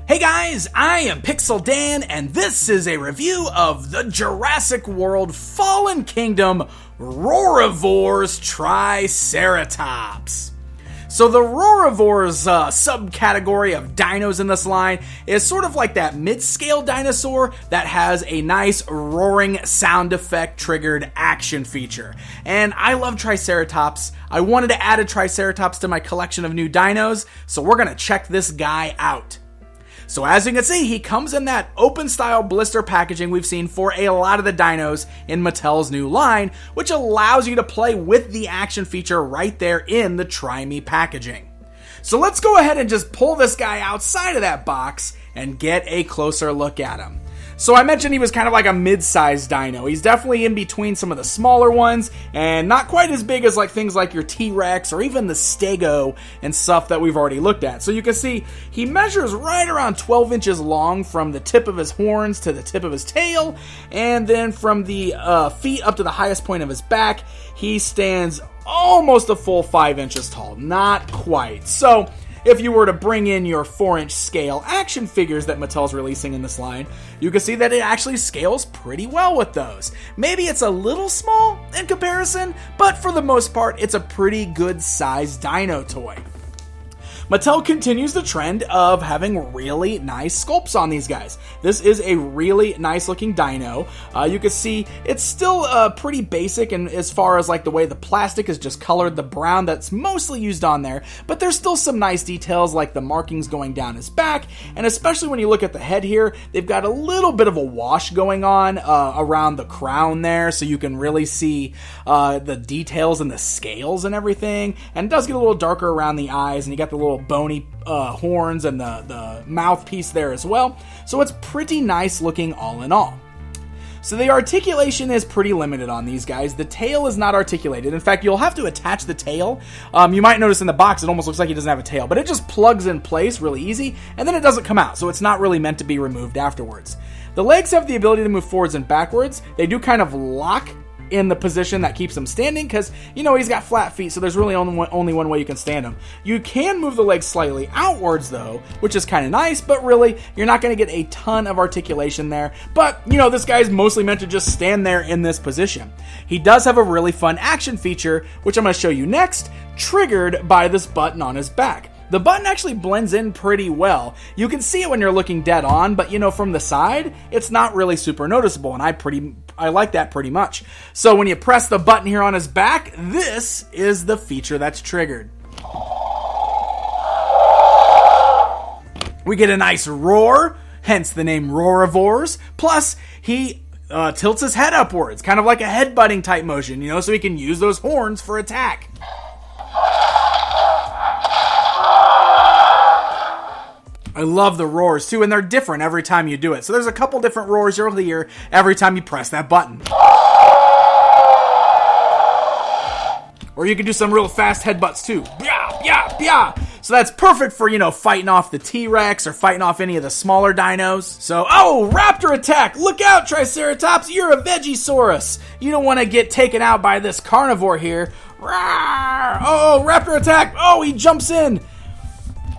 Hey guys, I am Pixel Dan, and this is a review of the Jurassic World Fallen Kingdom Roarivores Triceratops. So the Roarivores subcategory of dinos in this line is sort of like that mid-scale dinosaur that has a nice roaring sound effect triggered action feature. And I love Triceratops. I wanted to add a Triceratops to my collection of new dinos, so we're going to check this guy out. So as you can see, he comes in that open style blister packaging we've seen for a lot of the dinos in Mattel's new line, which allows you to play with the action feature right there in the Try Me packaging. So let's go ahead and just pull this guy outside of that box and get a closer look at him. So I mentioned he was kind of like a mid-sized dino. He's definitely in between some of the smaller ones and not quite as big as like things like your T-Rex or even the Stego and stuff that we've already looked at. So you can see he measures right around 12 inches long from the tip of his horns to the tip of his tail, and then from the feet up to the highest point of his back, he stands almost a full 5 inches tall. Not quite. So if you were to bring in your 4-inch scale action figures that Mattel's releasing in this line, you can see that it actually scales pretty well with those. Maybe it's a little small in comparison, but for the most part, it's a pretty good sized dino toy. Mattel continues the trend of having really nice sculpts on these guys. This is a really nice looking dino. You can see it's still pretty basic, and as far as like the way the plastic is just colored the brown that's mostly used on there, but there's still some nice details like the markings going down his back, and especially when you look at the head here, they've got a little bit of a wash going on around the crown there, so you can really see the details and the scales and everything, and it does get a little darker around the eyes, and you got the little bony horns and the mouthpiece there as well. So it's pretty nice looking all in all. So the articulation is pretty limited on these guys. The tail is not articulated. In fact, you'll have to attach the tail. You might notice in the box it almost looks like he doesn't have a tail, but it just plugs in place really easy, and then it doesn't come out, so it's not really meant to be removed afterwards. The legs have the ability to move forwards and backwards. They do kind of lock in the position that keeps him standing, because he's got flat feet, so there's really only one way you can stand him. You can move the legs slightly outwards though, which is kind of nice, but really you're not going to get a ton of articulation there. But this guy's mostly meant to just stand there in this position. He does have a really fun action feature, which I'm going to show you next, triggered by this button on his back. The button actually blends in pretty well. You can see it when you're looking dead on, but from the side, it's not really super noticeable, and I like that pretty much. So when you press the button here on his back, this is the feature that's triggered. We get a nice roar, hence the name Roarivores, plus he tilts his head upwards, kind of like a headbutting type motion, so he can use those horns for attack. I love the roars too, and they're different every time you do it. So there's a couple different roars you'll hear every time you press that button. Or you can do some real fast headbutts too. Bya, bya, bya. So that's perfect for, fighting off the T-Rex or fighting off any of the smaller dinos. So, raptor attack! Look out, Triceratops! You're a Vegisaurus! You don't want to get taken out by this carnivore here. Rawr! Oh, raptor attack! Oh, he jumps in!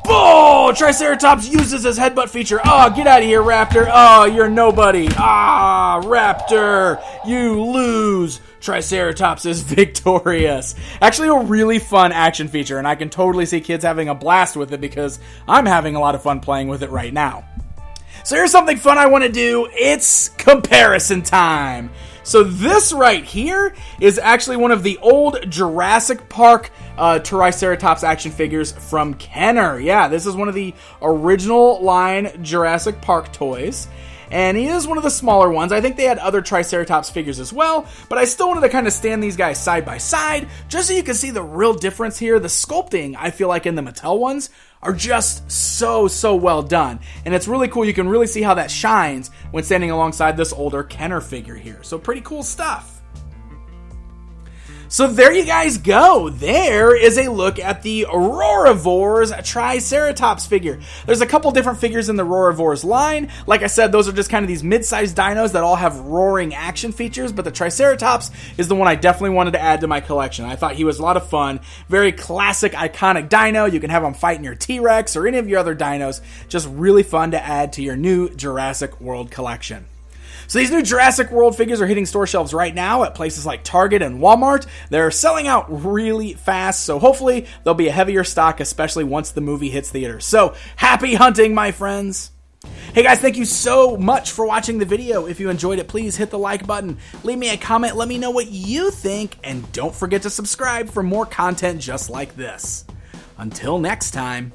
Oh, Triceratops uses his headbutt feature. Oh, get out of here, Raptor. Oh, you're nobody. Ah, Raptor, you lose. Triceratops is victorious. Actually, a really fun action feature, and I can totally see kids having a blast with it because I'm having a lot of fun playing with it right now. So here's something fun I want to do. It's comparison time. So this right here is actually one of the old Jurassic Park Triceratops action figures from Kenner. Yeah, this is one of the original line Jurassic Park toys. And he is one of the smaller ones. I think they had other Triceratops figures as well, but I still wanted to kind of stand these guys side by side, just so you can see the real difference here. The sculpting, I feel like in the Mattel ones, are just so well done. And it's really cool. You can really see how that shines when standing alongside this older Kenner figure here. So pretty cool stuff. So there you guys go. There is a look at the Roarivores Triceratops figure. There's a couple different figures in the Roarivores line. Like I said, those are just kind of these mid-sized dinos that all have roaring action features, but the Triceratops is the one I definitely wanted to add to my collection. I thought he was a lot of fun. Very classic, iconic dino. You can have him fighting your T-Rex or any of your other dinos. Just really fun to add to your new Jurassic World collection. So these new Jurassic World figures are hitting store shelves right now at places like Target and Walmart. They're selling out really fast, so hopefully there'll be a heavier stock, especially once the movie hits theaters. So happy hunting, my friends! Hey guys, thank you so much for watching the video. If you enjoyed it, please hit the like button, leave me a comment, let me know what you think, and don't forget to subscribe for more content just like this. Until next time.